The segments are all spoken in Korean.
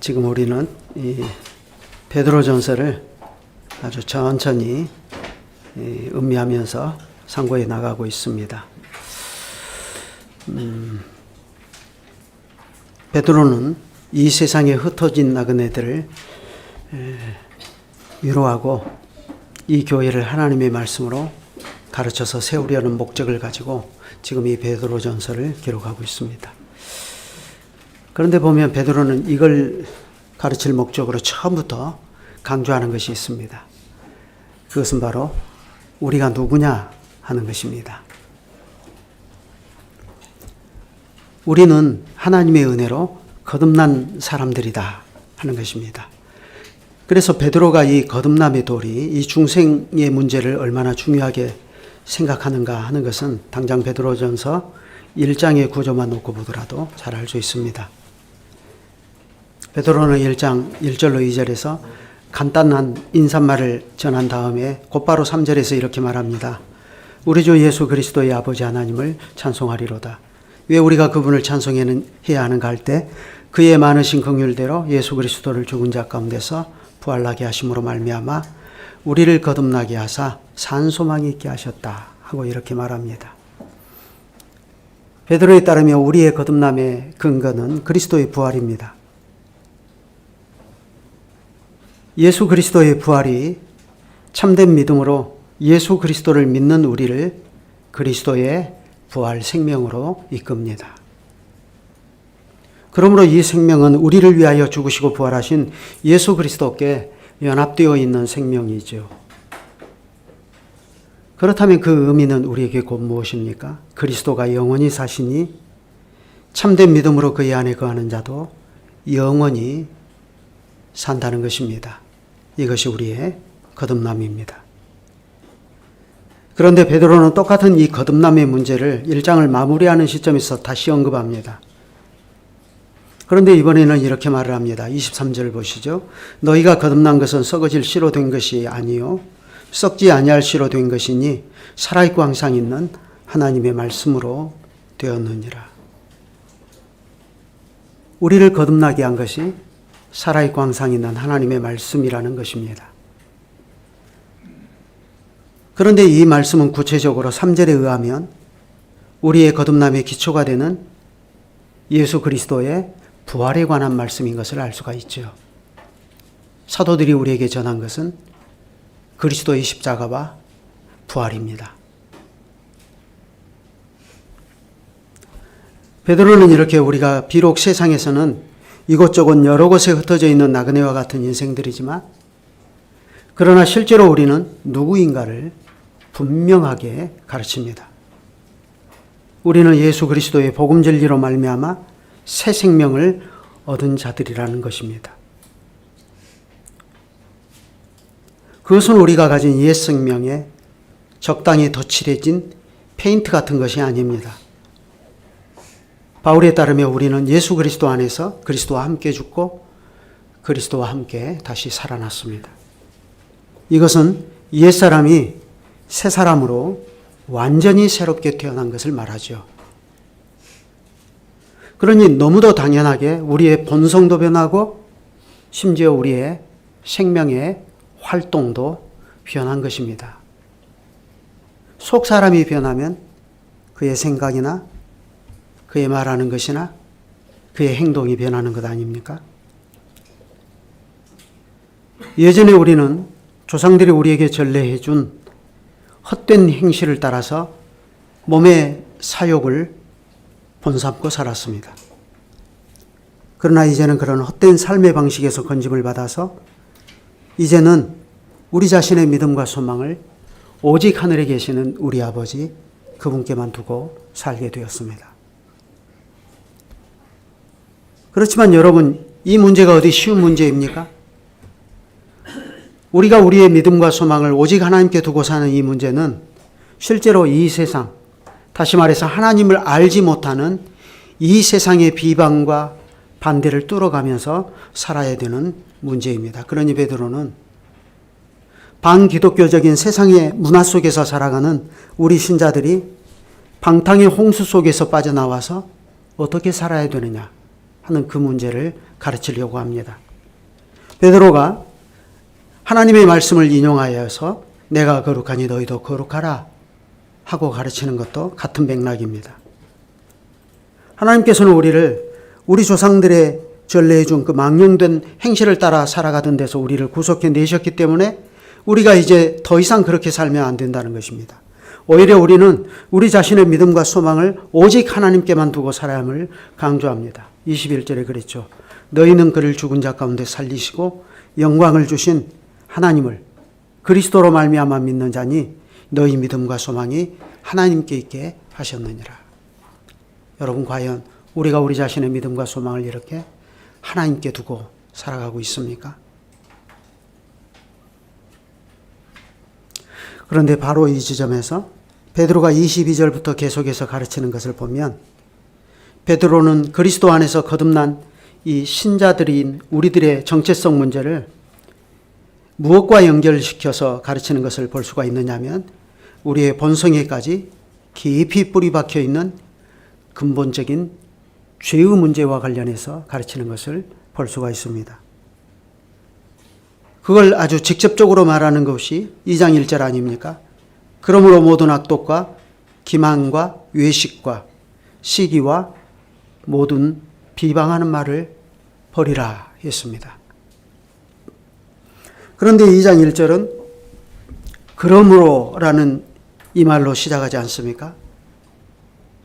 지금 우리는 이 베드로전서를 아주 천천히 음미하면서 상고해 나가고 있습니다. 베드로는 이 세상에 흩어진 나그네들을 위로하고 이 교회를 하나님의 말씀으로 가르쳐서 세우려는 목적을 가지고 지금 이 베드로전서를 기록하고 있습니다. 그런데 보면 베드로는 이걸 가르칠 목적으로 처음부터 강조하는 것이 있습니다. 그것은 바로 우리가 누구냐 하는 것입니다. 우리는 하나님의 은혜로 거듭난 사람들이다 하는 것입니다. 그래서 베드로가 이 거듭남의 도리, 이 중생의 문제를 얼마나 중요하게 생각하는가 하는 것은 당장 베드로전서 1장의 구조만 놓고 보더라도 잘 알 수 있습니다. 베드로는 1장 1절로 2절에서 간단한 인사말을 전한 다음에 곧바로 3절에서 이렇게 말합니다. 우리 주 예수 그리스도의 아버지 하나님을 찬송하리로다. 왜 우리가 그분을 찬송해야 하는가 할 때 그의 많으신 긍휼대로 예수 그리스도를 죽은 자 가운데서 부활나게 하심으로 말미암아 우리를 거듭나게 하사 산 소망이 있게 하셨다 하고 이렇게 말합니다. 베드로에 따르면 우리의 거듭남의 근거는 그리스도의 부활입니다. 예수 그리스도의 부활이 참된 믿음으로 예수 그리스도를 믿는 우리를 그리스도의 부활 생명으로 이끕니다. 그러므로 이 생명은 우리를 위하여 죽으시고 부활하신 예수 그리스도께 연합되어 있는 생명이죠. 그렇다면 그 의미는 우리에게 곧 무엇입니까? 그리스도가 영원히 사시니 참된 믿음으로 그의 안에 거하는 자도 영원히 산다는 것입니다. 이것이 우리의 거듭남입니다. 그런데 베드로는 똑같은 이 거듭남의 문제를 1장을 마무리하는 시점에서 다시 언급합니다. 그런데 이번에는 이렇게 말을 합니다. 23절 보시죠. 너희가 거듭난 것은 썩어질 씨로 된 것이 아니요 썩지 아니할 씨로 된 것이니 살아있고 항상 있는 하나님의 말씀으로 되었느니라. 우리를 거듭나게 한 것이 살아있고 항상 있는 하나님의 말씀이라는 것입니다. 그런데 이 말씀은 구체적으로 3절에 의하면 우리의 거듭남의 기초가 되는 예수 그리스도의 부활에 관한 말씀인 것을 알 수가 있죠. 사도들이 우리에게 전한 것은 그리스도의 십자가와 부활입니다. 베드로는 이렇게 우리가 비록 세상에서는 이곳저곳 여러 곳에 흩어져 있는 나그네와 같은 인생들이지만 그러나 실제로 우리는 누구인가를 분명하게 가르칩니다. 우리는 예수 그리스도의 복음 진리로 말미암아 새 생명을 얻은 자들이라는 것입니다. 그것은 우리가 가진 옛 생명에 적당히 덧칠해진 페인트 같은 것이 아닙니다. 바울에 따르면 우리는 예수 그리스도 안에서 그리스도와 함께 죽고 그리스도와 함께 다시 살아났습니다. 이것은 옛사람이 새 사람으로 완전히 새롭게 태어난 것을 말하죠. 그러니 너무도 당연하게 우리의 본성도 변하고 심지어 우리의 생명의 활동도 변한 것입니다. 속 사람이 변하면 그의 생각이나 그의 말하는 것이나 그의 행동이 변하는 것 아닙니까? 예전에 우리는 조상들이 우리에게 전례해 준 헛된 행실을 따라서 몸의 사욕을 본삼고 살았습니다. 그러나 이제는 그런 헛된 삶의 방식에서 건짐을 받아서 이제는 우리 자신의 믿음과 소망을 오직 하늘에 계시는 우리 아버지 그분께만 두고 살게 되었습니다. 그렇지만 여러분, 이 문제가 어디 쉬운 문제입니까? 우리가 우리의 믿음과 소망을 오직 하나님께 두고 사는 이 문제는 실제로 이 세상, 다시 말해서 하나님을 알지 못하는 이 세상의 비방과 반대를 뚫어가면서 살아야 되는 문제입니다. 그러니 베드로는 반기독교적인 세상의 문화 속에서 살아가는 우리 신자들이 방탕의 홍수 속에서 빠져나와서 어떻게 살아야 되느냐, 하는 그 문제를 가르치려고 합니다. 베드로가 하나님의 말씀을 인용하여서 내가 거룩하니 너희도 거룩하라 하고 가르치는 것도 같은 맥락입니다. 하나님께서는 우리를 우리 조상들의 전례해 준 그 망령된 행실을 따라 살아가던 데서 우리를 구속해 내셨기 때문에 우리가 이제 더 이상 그렇게 살면 안 된다는 것입니다. 오히려 우리는 우리 자신의 믿음과 소망을 오직 하나님께만 두고 살아야 함을 강조합니다. 21절에 그랬죠. 너희는 그를 죽은 자 가운데 살리시고 영광을 주신 하나님을 그리스도로 말미암아 믿는 자니 너희 믿음과 소망이 하나님께 있게 하셨느니라. 여러분, 과연 우리가 우리 자신의 믿음과 소망을 이렇게 하나님께 두고 살아가고 있습니까? 그런데 바로 이 지점에서 베드로가 22절부터 계속해서 가르치는 것을 보면 베드로는 그리스도 안에서 거듭난 이 신자들인 우리들의 정체성 문제를 무엇과 연결시켜서 가르치는 것을 볼 수가 있느냐 하면 우리의 본성에까지 깊이 뿌리 박혀 있는 근본적인 죄의 문제와 관련해서 가르치는 것을 볼 수가 있습니다. 그걸 아주 직접적으로 말하는 것이 2장 1절 아닙니까? 그러므로 모든 악독과 기만과 외식과 시기와 모든 비방하는 말을 버리라 했습니다. 그런데 2장 1절은 그러므로라는 이 말로 시작하지 않습니까?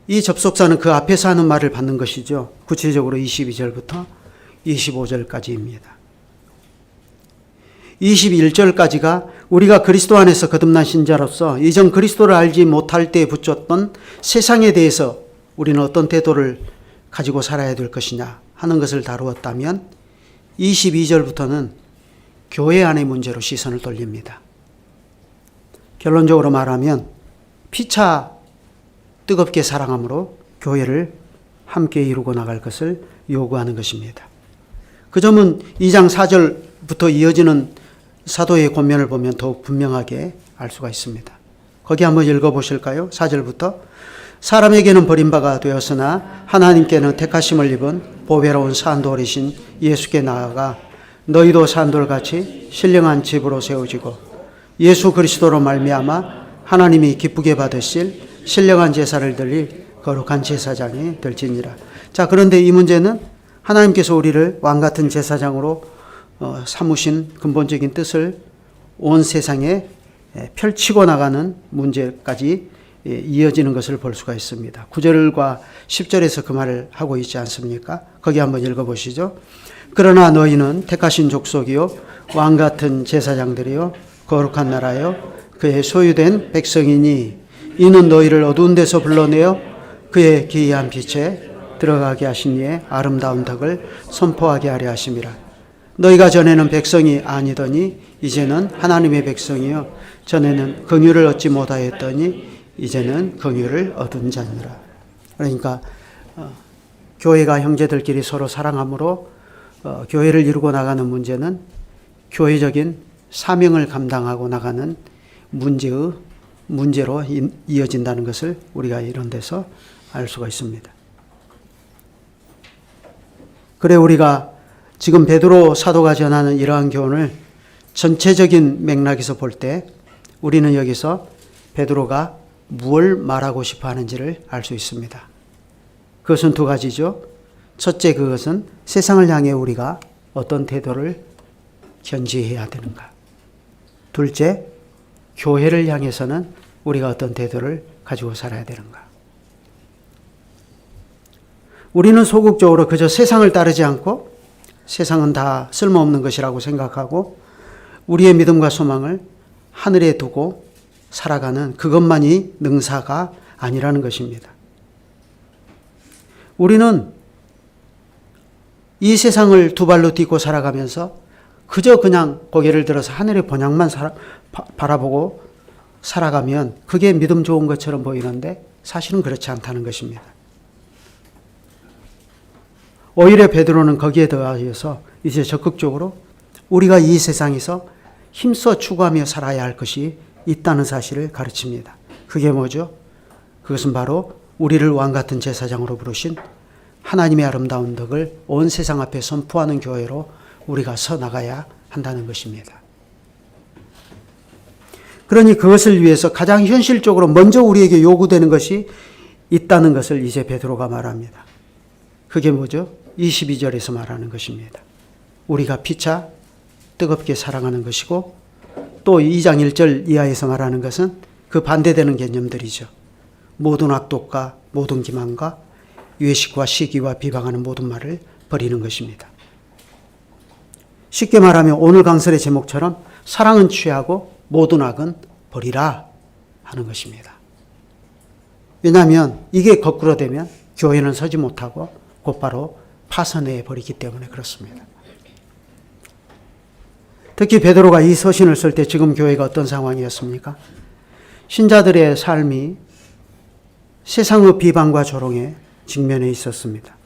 이 접속사는 그 앞에서 하는 말을 받는 것이죠. 구체적으로 22절부터 25절까지입니다. 21절까지가 우리가 그리스도 안에서 거듭난 신자로서 이전 그리스도를 알지 못할 때 붙였던 세상에 대해서 우리는 어떤 태도를 가지고 살아야 될 것이냐 하는 것을 다루었다면 22절부터는 교회 안의 문제로 시선을 돌립니다. 결론적으로 말하면 피차 뜨겁게 사랑함으로 교회를 함께 이루고 나갈 것을 요구하는 것입니다. 그 점은 2장 4절부터 이어지는 사도의 권면을 보면 더욱 분명하게 알 수가 있습니다. 거기 한번 읽어보실까요? 4절부터 사람에게는 버림바가 되었으나 하나님께는 택하심을 입은 보배로운 산돌이신 예수께 나아가 너희도 산돌같이 신령한 집으로 세워지고 예수 그리스도로 말미암아 하나님이 기쁘게 받으실 신령한 제사를 드릴 거룩한 제사장이 될지니라. 자, 그런데 이 문제는 하나님께서 우리를 왕같은 제사장으로 삼으신 근본적인 뜻을 온 세상에 펼치고 나가는 문제까지 이어지는 것을 볼 수가 있습니다. 9절과 10절에서 그 말을 하고 있지 않습니까? 거기 한번 읽어보시죠. 그러나 너희는 택하신 족속이요 왕같은 제사장들이요 거룩한 나라요 그의 소유된 백성이니 이는 너희를 어두운 데서 불러내어 그의 기이한 빛에 들어가게 하신 이의 아름다운 덕을 선포하게 하려 하심이라. 너희가 전에는 백성이 아니더니 이제는 하나님의 백성이요 전에는 긍휼을 얻지 못하였더니 이제는 긍휼을 얻은 자니라. 그러니까 교회가 형제들끼리 서로 사랑함으로 교회를 이루고 나가는 문제는 교회적인 사명을 감당하고 나가는 문제로 이어진다는 것을 우리가 이런 데서 알 수가 있습니다. 그래 우리가 지금 베드로 사도가 전하는 이러한 교훈을 전체적인 맥락에서 볼 때 우리는 여기서 베드로가 무엇을 말하고 싶어 하는지를 알 수 있습니다. 그것은 두 가지죠. 첫째, 그것은 세상을 향해 우리가 어떤 태도를 견지해야 되는가. 둘째, 교회를 향해서는 우리가 어떤 태도를 가지고 살아야 되는가. 우리는 소극적으로 그저 세상을 따르지 않고 세상은 다 쓸모없는 것이라고 생각하고 우리의 믿음과 소망을 하늘에 두고 살아가는 그것만이 능사가 아니라는 것입니다. 우리는 이 세상을 두 발로 딛고 살아가면서 그저 그냥 고개를 들어서 하늘의 번향만 바라보고 살아가면 그게 믿음 좋은 것처럼 보이는데 사실은 그렇지 않다는 것입니다. 오히려 베드로는 거기에 더하여서 이제 적극적으로 우리가 이 세상에서 힘써 추구하며 살아야 할 것이 있다는 사실을 가르칩니다. 그게 뭐죠? 그것은 바로 우리를 왕같은 제사장으로 부르신 하나님의 아름다운 덕을 온 세상 앞에 선포하는 교회로 우리가 서 나가야 한다는 것입니다. 그러니 그것을 위해서 가장 현실적으로 먼저 우리에게 요구되는 것이 있다는 것을 이제 베드로가 말합니다. 그게 뭐죠? 22절에서 말하는 것입니다. 우리가 피차 뜨겁게 사랑하는 것이고, 또 2장 1절 이하에서 말하는 것은 그 반대되는 개념들이죠. 모든 악독과 모든 기만과 외식과 시기와 비방하는 모든 말을 버리는 것입니다. 쉽게 말하면 오늘 강설의 제목처럼 사랑은 취하고 모든 악은 버리라 하는 것입니다. 왜냐하면 이게 거꾸로 되면 교회는 서지 못하고 곧바로 파선해 버리기 때문에 그렇습니다. 특히 베드로가 이 서신을 쓸 때 지금 교회가 어떤 상황이었습니까? 신자들의 삶이 세상의 비방과 조롱에 직면해 있었습니다.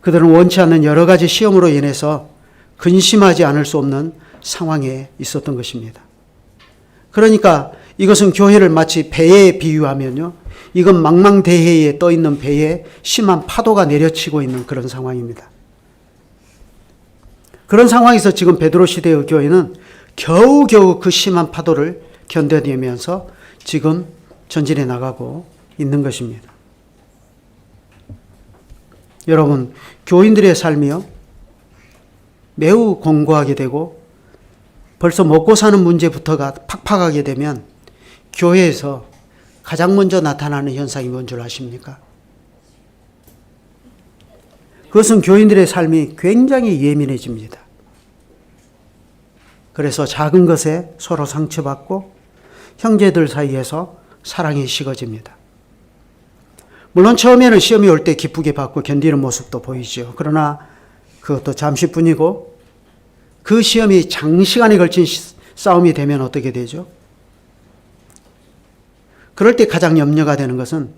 그들은 원치 않는 여러 가지 시험으로 인해서 근심하지 않을 수 없는 상황에 있었던 것입니다. 그러니까 이것은 교회를 마치 배에 비유하면요, 이건 망망대해에 떠 있는 배에 심한 파도가 내려치고 있는 그런 상황입니다. 그런 상황에서 지금 베드로 시대의 교회는 겨우겨우 그 심한 파도를 견뎌내면서 지금 전진해 나가고 있는 것입니다. 여러분, 교인들의 삶이요, 매우 공고하게 되고 벌써 먹고 사는 문제부터가 팍팍하게 되면 교회에서 가장 먼저 나타나는 현상이 뭔 줄 아십니까? 그것은 교인들의 삶이 굉장히 예민해집니다. 그래서 작은 것에 서로 상처받고 형제들 사이에서 사랑이 식어집니다. 물론 처음에는 시험이 올 때 기쁘게 받고 견디는 모습도 보이죠. 그러나 그것도 잠시뿐이고 그 시험이 장시간에 걸친 싸움이 되면 어떻게 되죠? 그럴 때 가장 염려가 되는 것은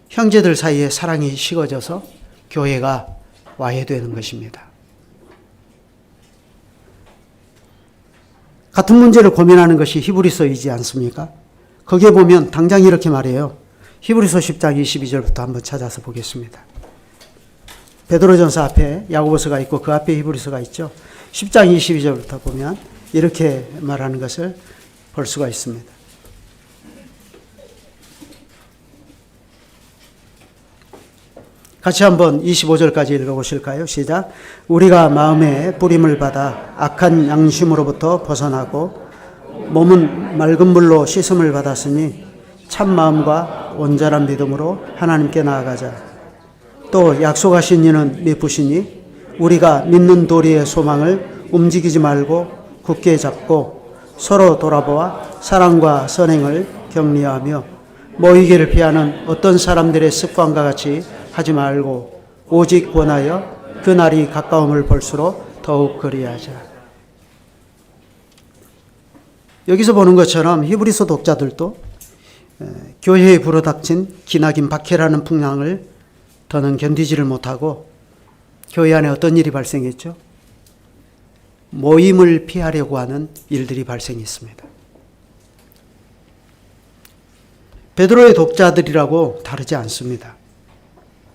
형제들 사이에 사랑이 식어져서 교회가 와해되는 것입니다. 같은 문제를 고민하는 것이 히브리서이지 않습니까? 거기에 보면 당장 이렇게 말해요. 히브리서 10장 22절부터 한번 찾아서 보겠습니다. 베드로전서 앞에 야고보서가 있고 그 앞에 히브리서가 있죠. 10장 22절부터 보면 이렇게 말하는 것을 볼 수가 있습니다. 같이 한번 25절까지 읽어보실까요? 시작. 우리가 마음에 뿌림을 받아 악한 양심으로부터 벗어나고 몸은 맑은 물로 씻음을 받았으니 참 마음과 온전한 믿음으로 하나님께 나아가자. 또 약속하신 이는 미쁘시니 우리가 믿는 도리의 소망을 움직이지 말고 굳게 잡고 서로 돌아보아 사랑과 선행을 격려하며 모이기를 피하는 어떤 사람들의 습관과 같이 하지 말고 오직 권하여 그 날이 가까움을 볼수록 더욱 그리하자. 여기서 보는 것처럼 히브리서 독자들도 교회에 불어닥친 기나긴 박해라는 풍랑을 더는 견디지를 못하고 교회 안에 어떤 일이 발생했죠? 모임을 피하려고 하는 일들이 발생했습니다. 베드로의 독자들이라고 다르지 않습니다.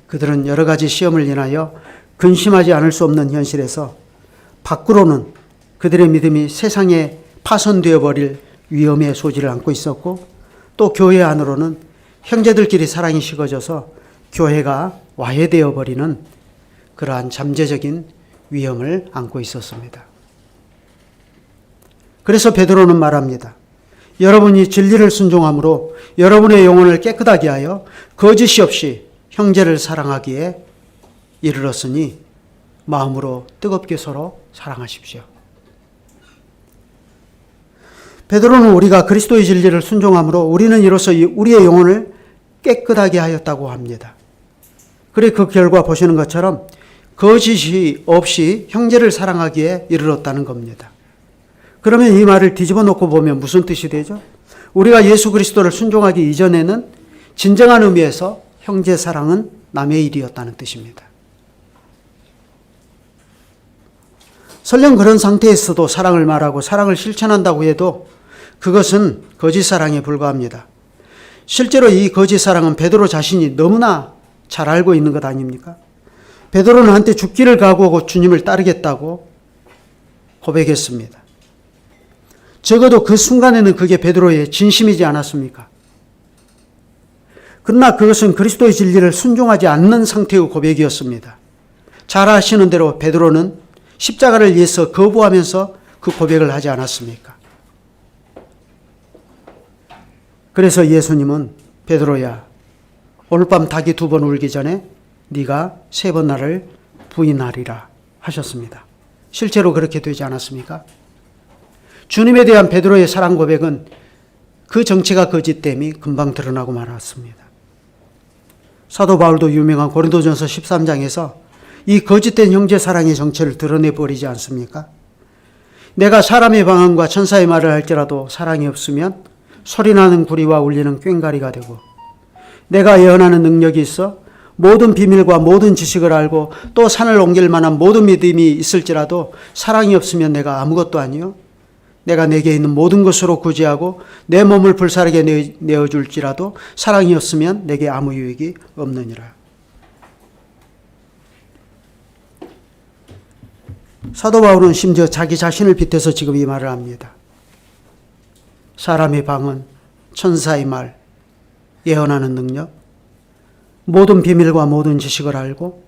그들은 여러 가지 시험을 인하여 근심하지 않을 수 없는 현실에서 밖으로는 그들의 믿음이 세상에 파손되어 버릴 위험의 소지를 안고 있었고, 또 교회 안으로는 형제들끼리 사랑이 식어져서 교회가 와해되어 버리는 그러한 잠재적인 위험을 안고 있었습니다. 그래서 베드로는 말합니다. 여러분이 진리를 순종함으로 여러분의 영혼을 깨끗하게 하여 거짓이 없이 형제를 사랑하기에 이르렀으니 마음으로 뜨겁게 서로 사랑하십시오. 베드로는 우리가 그리스도의 진리를 순종함으로 우리는 이로써 우리의 영혼을 깨끗하게 하였다고 합니다. 그래 그 결과 보시는 것처럼 거짓이 없이 형제를 사랑하기에 이르렀다는 겁니다. 그러면 이 말을 뒤집어 놓고 보면 무슨 뜻이 되죠? 우리가 예수 그리스도를 순종하기 이전에는 진정한 의미에서 형제 사랑은 남의 일이었다는 뜻입니다. 설령 그런 상태에서도 사랑을 말하고 사랑을 실천한다고 해도 그것은 거짓 사랑에 불과합니다. 실제로 이 거짓 사랑은 베드로 자신이 너무나 잘 알고 있는 것 아닙니까? 베드로는 한때 죽기를 각오하고 주님을 따르겠다고 고백했습니다. 적어도 그 순간에는 그게 베드로의 진심이지 않았습니까? 그러나 그것은 그리스도의 진리를 순종하지 않는 상태의 고백이었습니다. 잘 아시는 대로 베드로는 십자가를 위해서 거부하면서 그 고백을 하지 않았습니까? 그래서 예수님은 베드로야, 오늘 밤 닭이 2번 울기 전에 네가 3번 나를 부인하리라 하셨습니다. 실제로 그렇게 되지 않았습니까? 주님에 대한 베드로의 사랑 고백은 그 정체가 거짓됨이 금방 드러나고 말았습니다. 사도 바울도 유명한 고린도전서 13장에서 이 거짓된 형제 사랑의 정체를 드러내버리지 않습니까? 내가 사람의 방언과 천사의 말을 할지라도 사랑이 없으면 소리나는 구리와 울리는 꽹과리가 되고, 내가 예언하는 능력이 있어 모든 비밀과 모든 지식을 알고 또 산을 옮길 만한 모든 믿음이 있을지라도 사랑이 없으면 내가 아무것도 아니요, 내가 내게 있는 모든 것으로 구제하고 내 몸을 불사르게 내어줄지라도 사랑이 없으면 내게 아무 유익이 없느니라. 사도 바울은 심지어 자기 자신을 빗대서 지금 이 말을 합니다. 사람의 방언, 천사의 말, 예언하는 능력, 모든 비밀과 모든 지식을 알고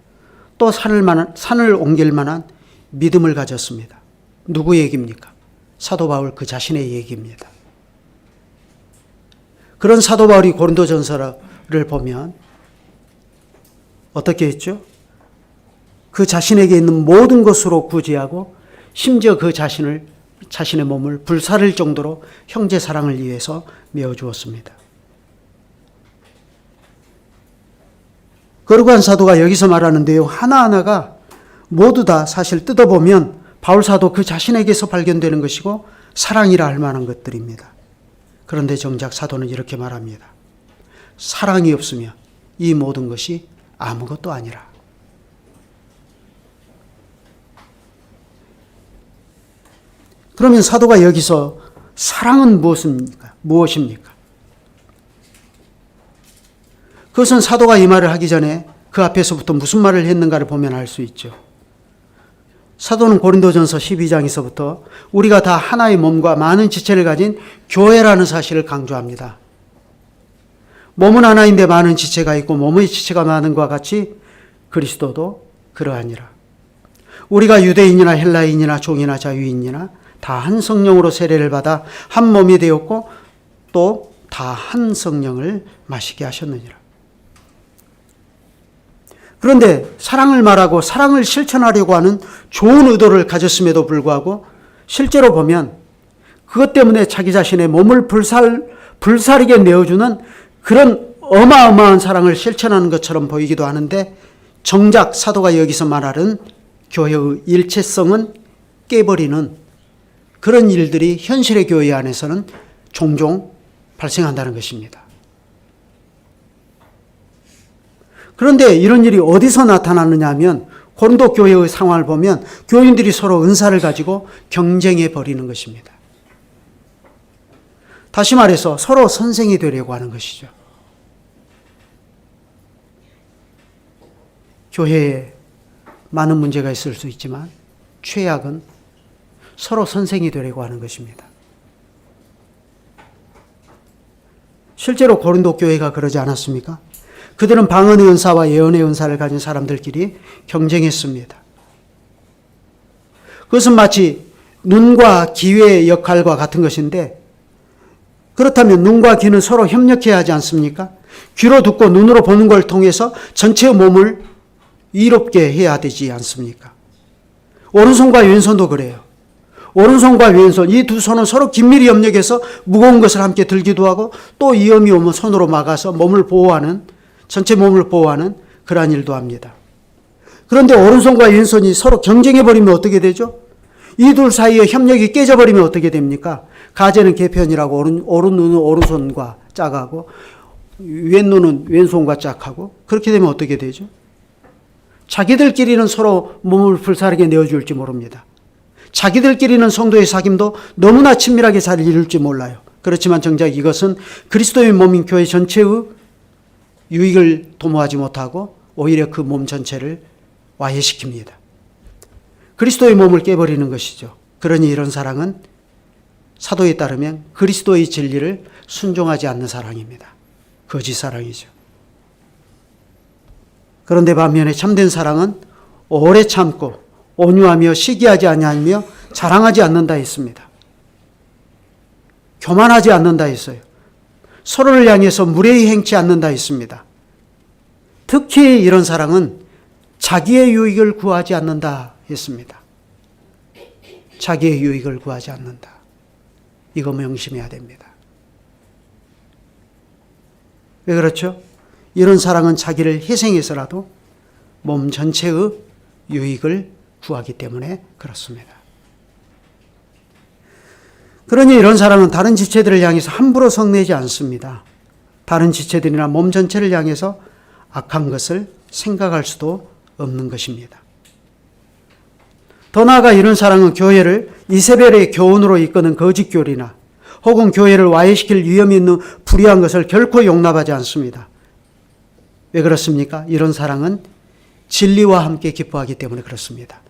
또 산을 옮길 만한 믿음을 가졌습니다. 누구 얘기입니까? 사도 바울 그 자신의 얘기입니다. 그런 사도 바울이 고린도전서를 보면 어떻게 했죠? 그 자신에게 있는 모든 것으로 구제하고 심지어 그 자신의 몸을 불사를 정도로 형제 사랑을 위해서 메어주었습니다. 거룩한 사도가 여기서 말하는 내용 하나하나가 모두 다 사실 뜯어보면 바울 사도 그 자신에게서 발견되는 것이고 사랑이라 할 만한 것들입니다. 그런데 정작 사도는 이렇게 말합니다. 사랑이 없으면 이 모든 것이 아무것도 아니라. 그러면 사도가 여기서 사랑은 무엇입니까? 그것은 사도가 이 말을 하기 전에 그 앞에서부터 무슨 말을 했는가를 보면 알 수 있죠. 사도는 고린도전서 12장에서부터 우리가 다 하나의 몸과 많은 지체를 가진 교회라는 사실을 강조합니다. 몸은 하나인데 많은 지체가 있고 몸의 지체가 많은 것과 같이 그리스도도 그러하니라. 우리가 유대인이나 헬라인이나 종이나 자유인이나 다 한 성령으로 세례를 받아 한 몸이 되었고 또 다 한 성령을 마시게 하셨느니라. 그런데 사랑을 말하고 사랑을 실천하려고 하는 좋은 의도를 가졌음에도 불구하고 실제로 보면 그것 때문에 자기 자신의 몸을 불사르게 내어주는 그런 어마어마한 사랑을 실천하는 것처럼 보이기도 하는데, 정작 사도가 여기서 말하는 교회의 일체성은 깨버리는 그런 일들이 현실의 교회 안에서는 종종 발생한다는 것입니다. 그런데 이런 일이 어디서 나타나느냐 하면 고린도 교회의 상황을 보면 교인들이 서로 은사를 가지고 경쟁해 버리는 것입니다. 다시 말해서 서로 선생이 되려고 하는 것이죠. 교회에 많은 문제가 있을 수 있지만 최악은 서로 선생이 되려고 하는 것입니다. 실제로 고린도 교회가 그러지 않았습니까? 그들은 방언의 은사와 예언의 은사를 가진 사람들끼리 경쟁했습니다. 그것은 마치 눈과 귀의 역할과 같은 것인데, 그렇다면 눈과 귀는 서로 협력해야 하지 않습니까? 귀로 듣고 눈으로 보는 걸 통해서 전체의 몸을 이롭게 해야 되지 않습니까? 오른손과 왼손도 그래요. 오른손과 왼손, 이 두 손은 서로 긴밀히 협력해서 무거운 것을 함께 들기도 하고 또 위험이 오면 손으로 막아서 몸을 보호하는, 전체 몸을 보호하는 그러한 일도 합니다. 그런데 오른손과 왼손이 서로 경쟁해버리면 어떻게 되죠? 이 둘 사이의 협력이 깨져버리면 어떻게 됩니까? 가재는 개편이라고 오른 눈은 오른손과 짝하고 왼 눈은 왼손과 짝하고, 그렇게 되면 어떻게 되죠? 자기들끼리는 서로 몸을 불사르게 내어줄지 모릅니다. 자기들끼리는 성도의 사귐도 너무나 친밀하게 잘 이룰지 몰라요. 그렇지만 정작 이것은 그리스도의 몸인 교회 전체의 유익을 도모하지 못하고 오히려 그 몸 전체를 와해시킵니다. 그리스도의 몸을 깨버리는 것이죠. 그러니 이런 사랑은 사도에 따르면 그리스도의 진리를 순종하지 않는 사랑입니다. 거짓 사랑이죠. 그런데 반면에 참된 사랑은 오래 참고 온유하며 시기하지 아니하며 자랑하지 않는다 했습니다. 교만하지 않는다 했어요. 서로를 향해서 무례히 행치 않는다 했습니다. 특히 이런 사랑은 자기의 유익을 구하지 않는다 했습니다. 자기의 유익을 구하지 않는다. 이거 명심해야 됩니다. 왜 그렇죠? 이런 사랑은 자기를 희생해서라도 몸 전체의 유익을 구하기 때문에 그렇습니다. 그러니 이런 사랑은 다른 지체들을 향해서 함부로 성내지 않습니다. 다른 지체들이나 몸 전체를 향해서 악한 것을 생각할 수도 없는 것입니다. 더 나아가 이런 사랑은 교회를 이세벨의 교훈으로 이끄는 거짓 교리나 혹은 교회를 와해시킬 위험이 있는 불의한 것을 결코 용납하지 않습니다. 왜 그렇습니까? 이런 사랑은 진리와 함께 기뻐하기 때문에 그렇습니다.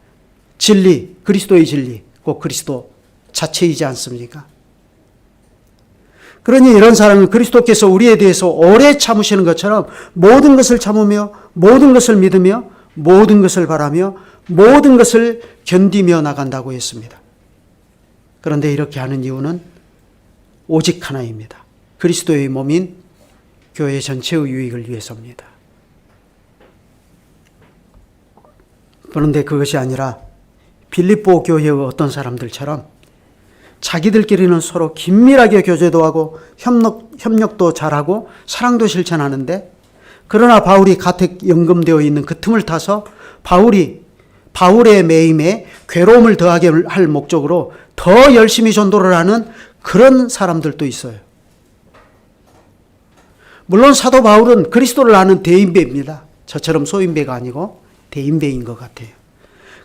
진리, 그리스도의 진리, 곧 그리스도 자체이지 않습니까? 그러니 이런 사랑은 그리스도께서 우리에 대해서 오래 참으시는 것처럼 모든 것을 참으며 모든 것을 믿으며 모든 것을 바라며 모든 것을 견디며 나간다고 했습니다. 그런데 이렇게 하는 이유는 오직 하나입니다. 그리스도의 몸인 교회 전체의 유익을 위해서입니다. 그런데 그것이 아니라 빌립보 교회의 어떤 사람들처럼 자기들끼리는 서로 긴밀하게 교제도 하고 협력도 잘하고 사랑도 실천하는데, 그러나 바울이 가택 연금되어 있는 그 틈을 타서 바울의 매임에 괴로움을 더하게 할 목적으로 더 열심히 전도를 하는 그런 사람들도 있어요. 물론 사도 바울은 그리스도를 아는 대인배입니다. 저처럼 소인배가 아니고 대인배인 것 같아요.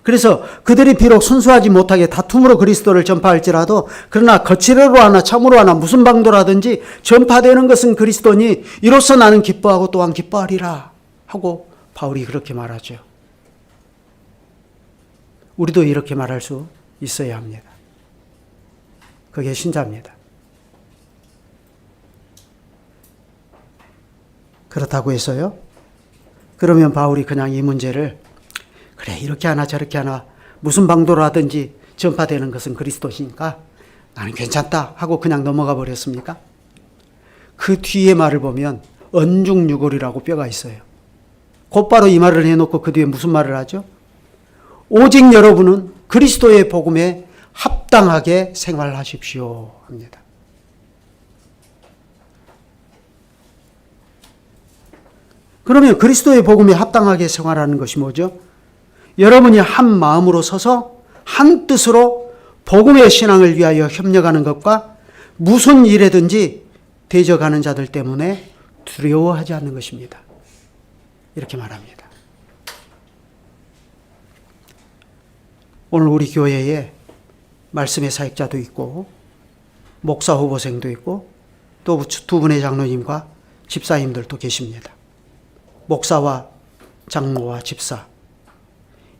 그래서 그들이 비록 순수하지 못하게 다툼으로 그리스도를 전파할지라도, 그러나 거칠어로 하나 참으로 하나 무슨 방도라든지 전파되는 것은 그리스도니 이로써 나는 기뻐하고 또한 기뻐하리라 하고 바울이 그렇게 말하죠. 우리도 이렇게 말할 수 있어야 합니다. 그게 신자입니다. 그렇다고 해서요, 그러면 바울이 그냥 이 문제를 그래 이렇게 하나 저렇게 하나 무슨 방도라든지 전파되는 것은 그리스도시니까 나는 괜찮다 하고 그냥 넘어가 버렸습니까? 그 뒤에 말을 보면 언중유골이라고 뼈가 있어요. 곧바로 이 말을 해놓고 그 뒤에 무슨 말을 하죠? 오직 여러분은 그리스도의 복음에 합당하게 생활하십시오 합니다. 그러면 그리스도의 복음에 합당하게 생활하는 것이 뭐죠? 여러분이 한 마음으로 서서 한 뜻으로 복음의 신앙을 위하여 협력하는 것과 무슨 일에든지 대적하는 자들 때문에 두려워하지 않는 것입니다. 이렇게 말합니다. 오늘 우리 교회에 말씀의 사역자도 있고 목사 후보생도 있고 또 두 분의 장로님과 집사님들도 계십니다. 목사와 장로와 집사,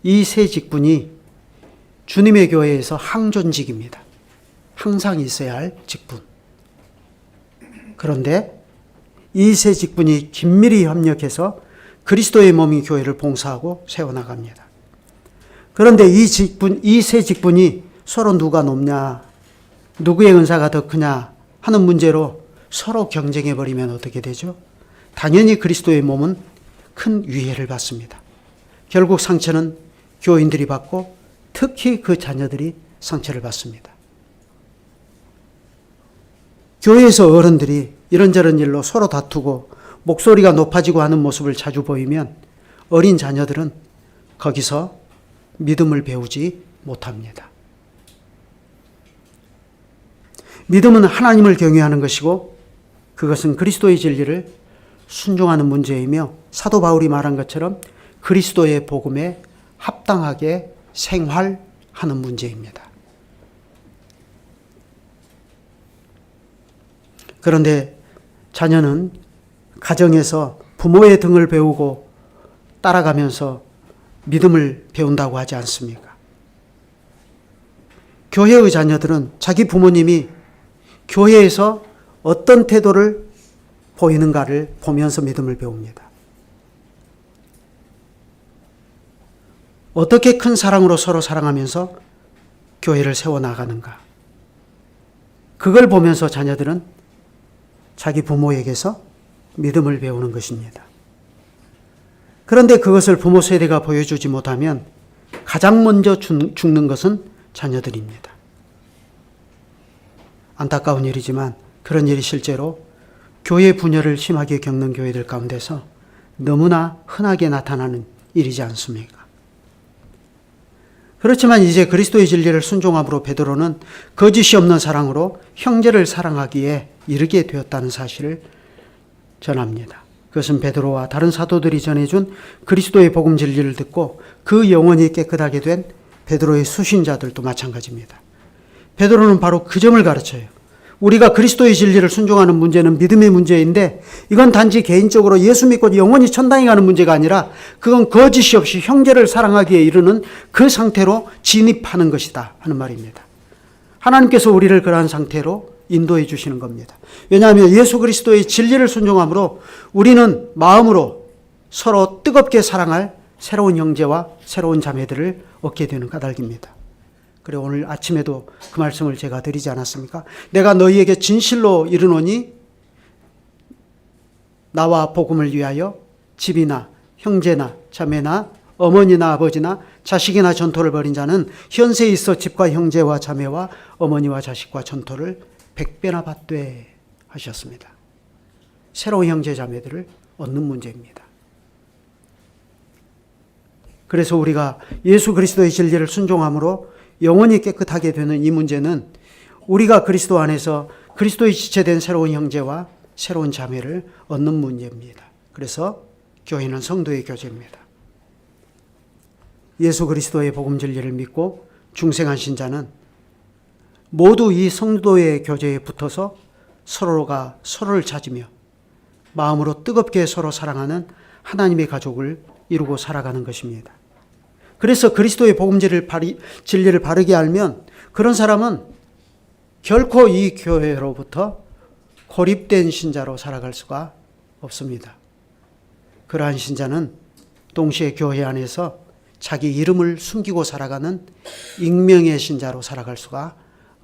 이 세 직분이 주님의 교회에서 항존직입니다. 항상 있어야 할 직분. 그런데 이 세 직분이 긴밀히 협력해서 그리스도의 몸인 교회를 봉사하고 세워나갑니다. 그런데 이 세 직분이 서로 누가 높냐, 누구의 은사가 더 크냐 하는 문제로 서로 경쟁해버리면 어떻게 되죠? 당연히 그리스도의 몸은 큰 위해를 받습니다. 결국 상처는 교인들이 받고 특히 그 자녀들이 상처를 받습니다. 교회에서 어른들이 이런저런 일로 서로 다투고 목소리가 높아지고 하는 모습을 자주 보이면 어린 자녀들은 거기서 믿음을 배우지 못합니다. 믿음은 하나님을 경외하는 것이고 그것은 그리스도의 진리를 순종하는 문제이며 사도 바울이 말한 것처럼 그리스도의 복음에 합당하게 생활하는 문제입니다. 그런데 자녀는 가정에서 부모의 등을 배우고 따라가면서 믿음을 배운다고 하지 않습니까? 교회의 자녀들은 자기 부모님이 교회에서 어떤 태도를 보이는가를 보면서 믿음을 배웁니다. 어떻게 큰 사랑으로 서로 사랑하면서 교회를 세워나가는가. 그걸 보면서 자녀들은 자기 부모에게서 믿음을 배우는 것입니다. 그런데 그것을 부모 세대가 보여주지 못하면 가장 먼저 죽는 것은 자녀들입니다. 안타까운 일이지만 그런 일이 실제로 교회 분열을 심하게 겪는 교회들 가운데서 너무나 흔하게 나타나는 일이지 않습니까? 그렇지만 이제 그리스도의 진리를 순종함으로 베드로는 거짓이 없는 사랑으로 형제를 사랑하기에 이르게 되었다는 사실을 전합니다. 그것은 베드로와 다른 사도들이 전해준 그리스도의 복음 진리를 듣고 그 영혼이 깨끗하게 된 베드로의 수신자들도 마찬가지입니다. 베드로는 바로 그 점을 가르쳐요. 우리가 그리스도의 진리를 순종하는 문제는 믿음의 문제인데 이건 단지 개인적으로 예수 믿고 영원히 천당에 가는 문제가 아니라 그건 거짓이 없이 형제를 사랑하기에 이르는 그 상태로 진입하는 것이다 하는 말입니다. 하나님께서 우리를 그러한 상태로 인도해 주시는 겁니다. 왜냐하면 예수 그리스도의 진리를 순종함으로 우리는 마음으로 서로 뜨겁게 사랑할 새로운 형제와 새로운 자매들을 얻게 되는 까닭입니다. 그리고 오늘 아침에도 그 말씀을 제가 드리지 않았습니까? 내가 너희에게 진실로 이르노니 나와 복음을 위하여 집이나 형제나 자매나 어머니나 아버지나 자식이나 전토를 벌인 자는 현세에 있어 집과 형제와 자매와 어머니와 자식과 전토를 100배나 받되 하셨습니다. 새로운 형제 자매들을 얻는 문제입니다. 그래서 우리가 예수 그리스도의 진리를 순종함으로 영원히 깨끗하게 되는 이 문제는 우리가 그리스도 안에서 그리스도의 지체된 새로운 형제와 새로운 자매를 얻는 문제입니다. 그래서 교회는 성도의 교제입니다. 예수 그리스도의 복음 진리를 믿고 중생한 신자는 모두 이 성도의 교제에 붙어서 서로가 서로를 찾으며 마음으로 뜨겁게 서로 사랑하는 하나님의 가족을 이루고 살아가는 것입니다. 그래서 그리스도의 복음 진리를 바르게 알면 그런 사람은 결코 이 교회로부터 고립된 신자로 살아갈 수가 없습니다. 그러한 신자는 동시에 교회 안에서 자기 이름을 숨기고 살아가는 익명의 신자로 살아갈 수가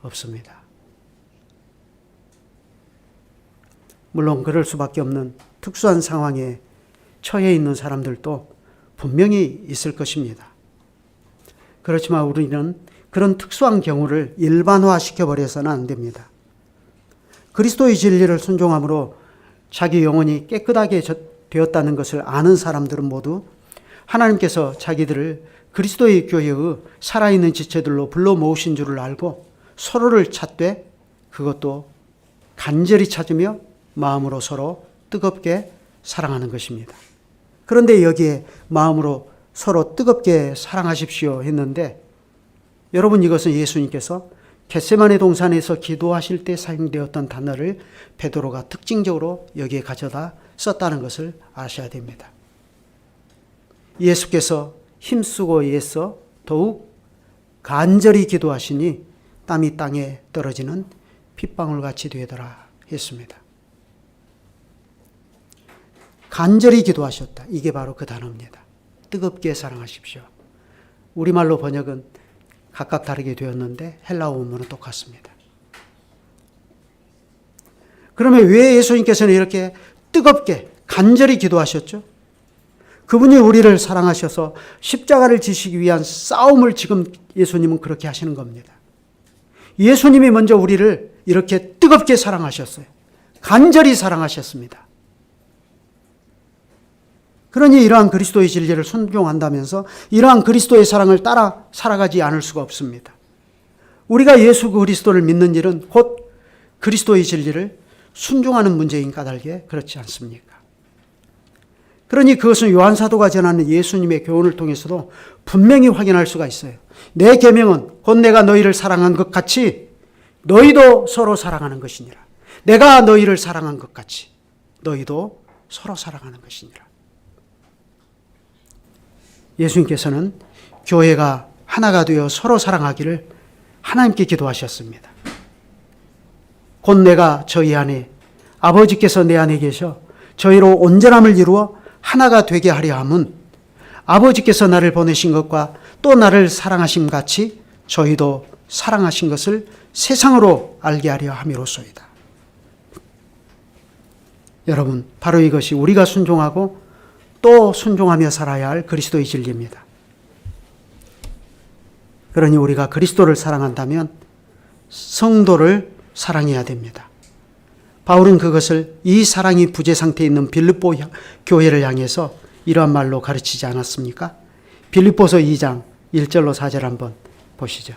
없습니다. 물론 그럴 수밖에 없는 특수한 상황에 처해 있는 사람들도 분명히 있을 것입니다. 그렇지만 우리는 그런 특수한 경우를 일반화시켜버려서는 안 됩니다. 그리스도의 진리를 순종함으로 자기 영혼이 깨끗하게 되었다는 것을 아는 사람들은 모두 하나님께서 자기들을 그리스도의 교회의 살아있는 지체들로 불러 모으신 줄을 알고 서로를 찾되 그것도 간절히 찾으며 마음으로 서로 뜨겁게 사랑하는 것입니다. 그런데 여기에 마음으로 서로 뜨겁게 사랑하십시오 했는데 여러분 이것은 예수님께서 겟세마네 동산에서 기도하실 때 사용되었던 단어를 베드로가 특징적으로 여기에 가져다 썼다는 것을 아셔야 됩니다. 예수께서 힘쓰고 애써 더욱 간절히 기도하시니 땀이 땅에 떨어지는 핏방울같이 되더라 했습니다. 간절히 기도하셨다. 이게 바로 그 단어입니다. 뜨겁게 사랑하십시오. 우리말로 번역은 각각 다르게 되었는데 헬라어 원문은 똑같습니다. 그러면 왜 예수님께서는 이렇게 뜨겁게 간절히 기도하셨죠? 그분이 우리를 사랑하셔서 십자가를 지시기 위한 싸움을 지금 예수님은 그렇게 하시는 겁니다. 예수님이 먼저 우리를 이렇게 뜨겁게 사랑하셨어요. 간절히 사랑하셨습니다. 그러니 이러한 그리스도의 진리를 순종한다면서 이러한 그리스도의 사랑을 따라 살아가지 않을 수가 없습니다. 우리가 예수 그리스도를 믿는 일은 곧 그리스도의 진리를 순종하는 문제인 까닭에 그렇지 않습니까? 그러니 그것은 요한 사도가 전하는 예수님의 교훈을 통해서도 분명히 확인할 수가 있어요. 내 계명은 곧 내가 너희를 사랑한 것 같이 너희도 서로 사랑하는 것이니라. 내가 너희를 사랑한 것 같이 너희도 서로 사랑하는 것이니라. 예수님께서는 교회가 하나가 되어 서로 사랑하기를 하나님께 기도하셨습니다. 곧 내가 저희 안에, 아버지께서 내 안에 계셔 저희로 온전함을 이루어 하나가 되게 하려 함은 아버지께서 나를 보내신 것과 또 나를 사랑하심 같이 저희도 사랑하신 것을 세상으로 알게 하려 함이로소이다. 여러분, 바로 이것이 우리가 순종하고 또 순종하며 살아야 할 그리스도의 진리입니다. 그러니 우리가 그리스도를 사랑한다면 성도를 사랑해야 됩니다. 바울은 그것을 이 사랑이 부재 상태에 있는 빌립보 교회를 향해서 이러한 말로 가르치지 않았습니까? 빌립보서 2장 1절로 4절 한번 보시죠.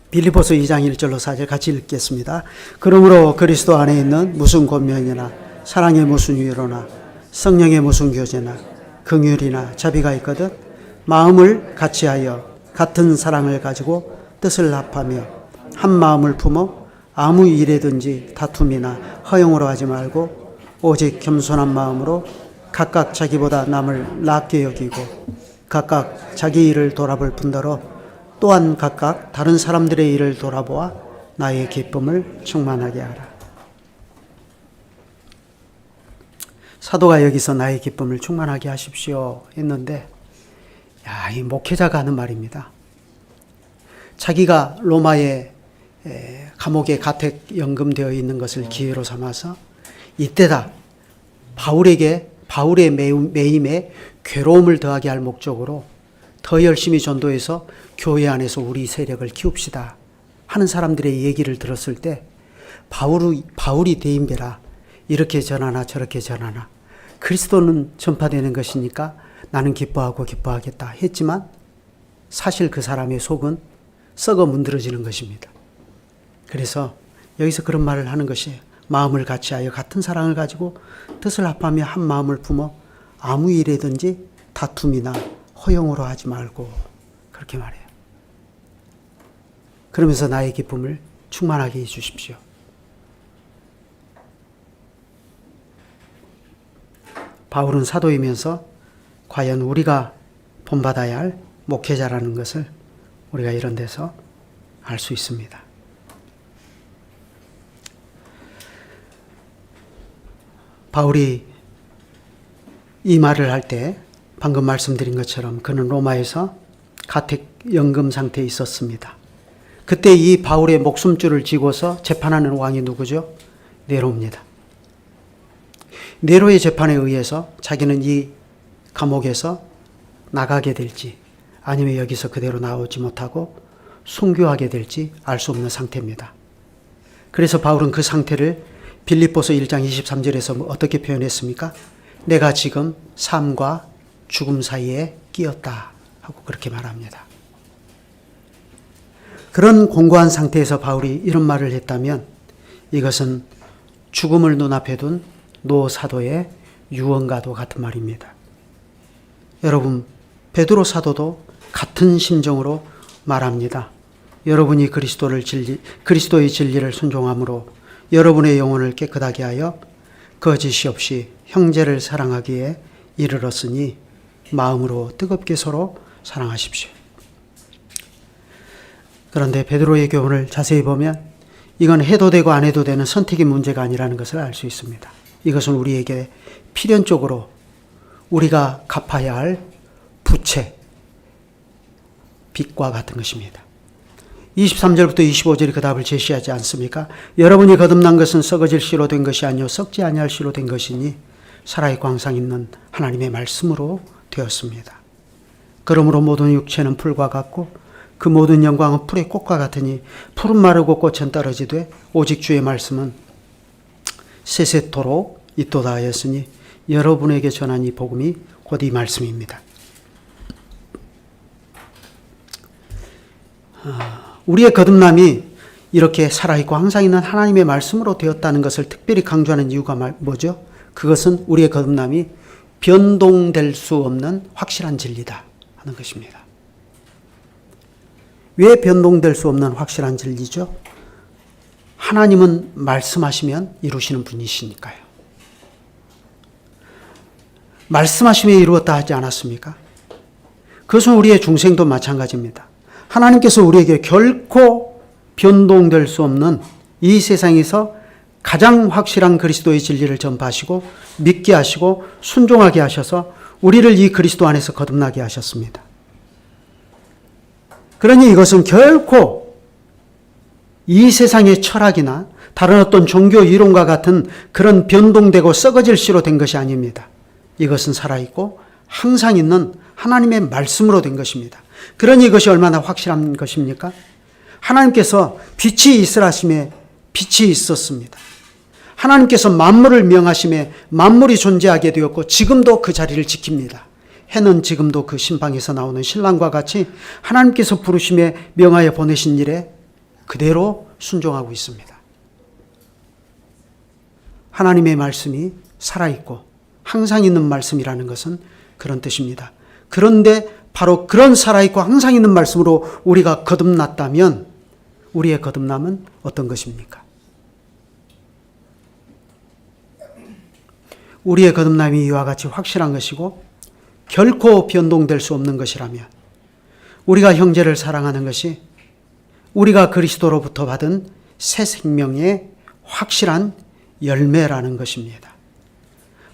빌립보서 2장 1절로 4절 같이 읽겠습니다. 그러므로 그리스도 안에 있는 무슨 권면이나 사랑의 무슨 위로나 성령의 무슨 교제나 긍휼이나 자비가 있거든 마음을 같이하여 같은 사랑을 가지고 뜻을 합하며 한 마음을 품어 아무 일에든지 다툼이나 허용으로 하지 말고 오직 겸손한 마음으로 각각 자기보다 남을 낮게 여기고 각각 자기 일을 돌아볼 뿐더러 또한 각각 다른 사람들의 일을 돌아보아 나의 기쁨을 충만하게 하라. 사도가 여기서 나의 기쁨을 충만하게 하십시오 했는데, 이 목회자가 하는 말입니다. 자기가 로마의 감옥에 가택 연금되어 있는 것을 기회로 삼아서 이때다 바울의 매임에 괴로움을 더하게 할 목적으로 더 열심히 전도해서 교회 안에서 우리 세력을 키웁시다 하는 사람들의 얘기를 들었을 때 바울이 대인배라 이렇게 전하나 저렇게 전하나 그리스도는 전파되는 것이니까 나는 기뻐하겠다 했지만 사실 그 사람의 속은 썩어 문드러지는 것입니다. 그래서 여기서 그런 말을 하는 것이에요. 마음을 같이하여 같은 사랑을 가지고 뜻을 합하며 한 마음을 품어 아무 일에든지 다툼이나 허용으로 하지 말고 그렇게 말해요. 그러면서 나의 기쁨을 충만하게 해주십시오. 바울은 사도이면서 과연 우리가 본받아야 할 목회자라는 것을 우리가 이런 데서 알 수 있습니다. 바울이 이 말을 할 때 방금 말씀드린 것처럼 그는 로마에서 가택연금 상태에 있었습니다. 그때 이 바울의 목숨줄을 쥐고서 재판하는 왕이 누구죠? 네로입니다. 네로의 재판에 의해서 자기는 이 감옥에서 나가게 될지 아니면 여기서 그대로 나오지 못하고 순교하게 될지 알 수 없는 상태입니다. 그래서 바울은 그 상태를 빌립보서 1장 23절에서 어떻게 표현했습니까? 내가 지금 삶과 죽음 사이에 끼었다 하고 그렇게 말합니다. 그런 공고한 상태에서 바울이 이런 말을 했다면 이것은 죽음을 눈앞에 둔 노 사도의 유언과도 같은 말입니다. 여러분, 베드로 사도도 같은 심정으로 말합니다. 여러분이 그리스도의 진리를 순종함으로 여러분의 영혼을 깨끗하게 하여 거짓이 없이 형제를 사랑하기에 이르렀으니 마음으로 뜨겁게 서로 사랑하십시오. 그런데 베드로의 교훈을 자세히 보면 이건 해도 되고 안 해도 되는 선택의 문제가 아니라는 것을 알 수 있습니다. 이것은 우리에게 필연적으로 우리가 갚아야 할 부채, 빚과 같은 것입니다. 23절부터 25절이 그 답을 제시하지 않습니까? 여러분이 거듭난 것은 썩어질 씨로 된 것이 아니요 썩지 아니할 씨로 된 것이니 살아있고 항상 있는 하나님의 말씀으로 되었습니다. 그러므로 모든 육체는 풀과 같고 그 모든 영광은 풀의 꽃과 같으니 풀은 마르고 꽃은 떨어지되 오직 주의 말씀은 세세토록 있도다 하였으니 여러분에게 전한 이 복음이 곧 이 말씀입니다. 우리의 거듭남이 이렇게 살아있고 항상 있는 하나님의 말씀으로 되었다는 것을 특별히 강조하는 이유가 뭐죠? 그것은 우리의 거듭남이 변동될 수 없는 확실한 진리다 하는 것입니다. 왜 변동될 수 없는 확실한 진리죠? 하나님은 말씀하시면 이루시는 분이시니까요. 말씀하시면 이루었다 하지 않았습니까? 그것은 우리의 중생도 마찬가지입니다. 하나님께서 우리에게 결코 변동될 수 없는 이 세상에서 가장 확실한 그리스도의 진리를 전파하시고 믿게 하시고 순종하게 하셔서 우리를 이 그리스도 안에서 거듭나게 하셨습니다. 그러니 이것은 결코 이 세상의 철학이나 다른 어떤 종교 이론과 같은 그런 변동되고 썩어질 시로 된 것이 아닙니다. 이것은 살아있고 항상 있는 하나님의 말씀으로 된 것입니다. 그러니 이것이 얼마나 확실한 것입니까? 하나님께서 빛이 있으라 하심에 빛이 있었습니다. 하나님께서 만물을 명하심에 만물이 존재하게 되었고 지금도 그 자리를 지킵니다. 해는 지금도 그 신방에서 나오는 신랑과 같이 하나님께서 부르심에 명하여 보내신 일에 그대로 순종하고 있습니다. 하나님의 말씀이 살아있고 항상 있는 말씀이라는 것은 그런 뜻입니다. 그런데 바로 그런 살아있고 항상 있는 말씀으로 우리가 거듭났다면 우리의 거듭남은 어떤 것입니까? 우리의 거듭남이 이와 같이 확실한 것이고 결코 변동될 수 없는 것이라면 우리가 형제를 사랑하는 것이 우리가 그리스도로부터 받은 새 생명의 확실한 열매라는 것입니다.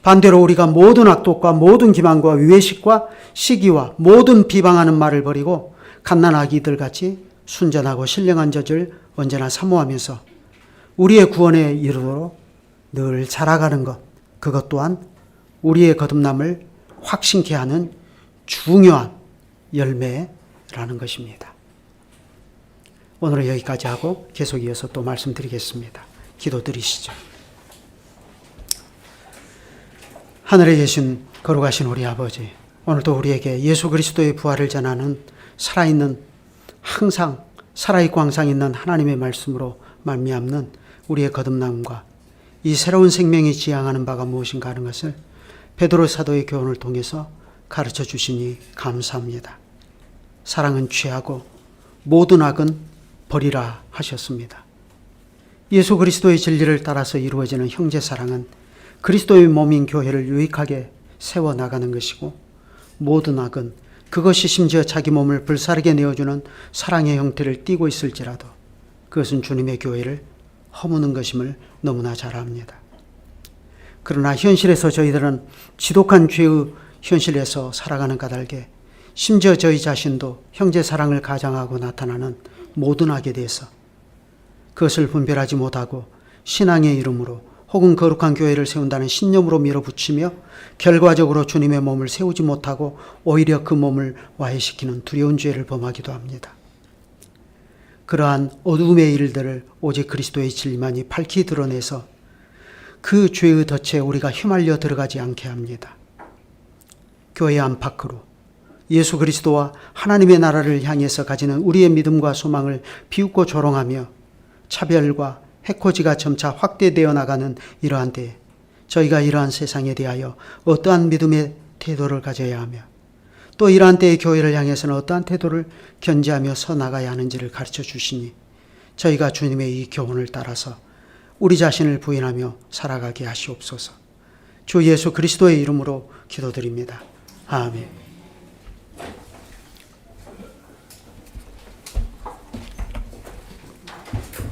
반대로 우리가 모든 악독과 모든 기만과 위외식과 시기와 모든 비방하는 말을 버리고 갓난 아기들 같이 순전하고 신령한 젖을 언제나 사모하면서 우리의 구원에 이르도록 늘 자라가는 것, 그것 또한 우리의 거듭남을 확신케 하는 중요한 열매라는 것입니다. 오늘은 여기까지 하고 계속 이어서 또 말씀드리겠습니다. 기도드리시죠. 하늘에 계신 거룩하신 우리 아버지, 오늘도 우리에게 예수 그리스도의 부활을 전하는 살아있는 항상 살아있고 항상 있는 하나님의 말씀으로 말미암는 우리의 거듭남과 이 새로운 생명이 지향하는 바가 무엇인가 하는 것을 베드로 사도의 교훈을 통해서 가르쳐 주시니 감사합니다. 사랑은 취하고 모든 악은 버리라 하셨습니다. 예수 그리스도의 진리를 따라서 이루어지는 형제 사랑은 그리스도의 몸인 교회를 유익하게 세워나가는 것이고 모든 악은 그것이 심지어 자기 몸을 불사르게 내어주는 사랑의 형태를 띠고 있을지라도 그것은 주님의 교회를 허무는 것임을 너무나 잘 압니다. 그러나 현실에서 저희들은 지독한 죄의 현실에서 살아가는 까닭에 심지어 저희 자신도 형제 사랑을 가장하고 나타나는 모든 악에 대해서 그것을 분별하지 못하고 신앙의 이름으로 혹은 거룩한 교회를 세운다는 신념으로 밀어붙이며 결과적으로 주님의 몸을 세우지 못하고 오히려 그 몸을 와해시키는 두려운 죄를 범하기도 합니다. 그러한 어둠의 일들을 오직 그리스도의 진리만이 밝히 드러내서 그 죄의 덫에 우리가 휘말려 들어가지 않게 합니다. 교회 안팎으로 예수 그리스도와 하나님의 나라를 향해서 가지는 우리의 믿음과 소망을 비웃고 조롱하며 차별과 해코지가 점차 확대되어 나가는 이러한 때에 저희가 이러한 세상에 대하여 어떠한 믿음의 태도를 가져야 하며 또 이러한 때의 교회를 향해서는 어떠한 태도를 견지하며 서나가야 하는지를 가르쳐 주시니 저희가 주님의 이 교훈을 따라서 우리 자신을 부인하며 살아가게 하시옵소서. 주 예수 그리스도의 이름으로 기도드립니다. 아멘.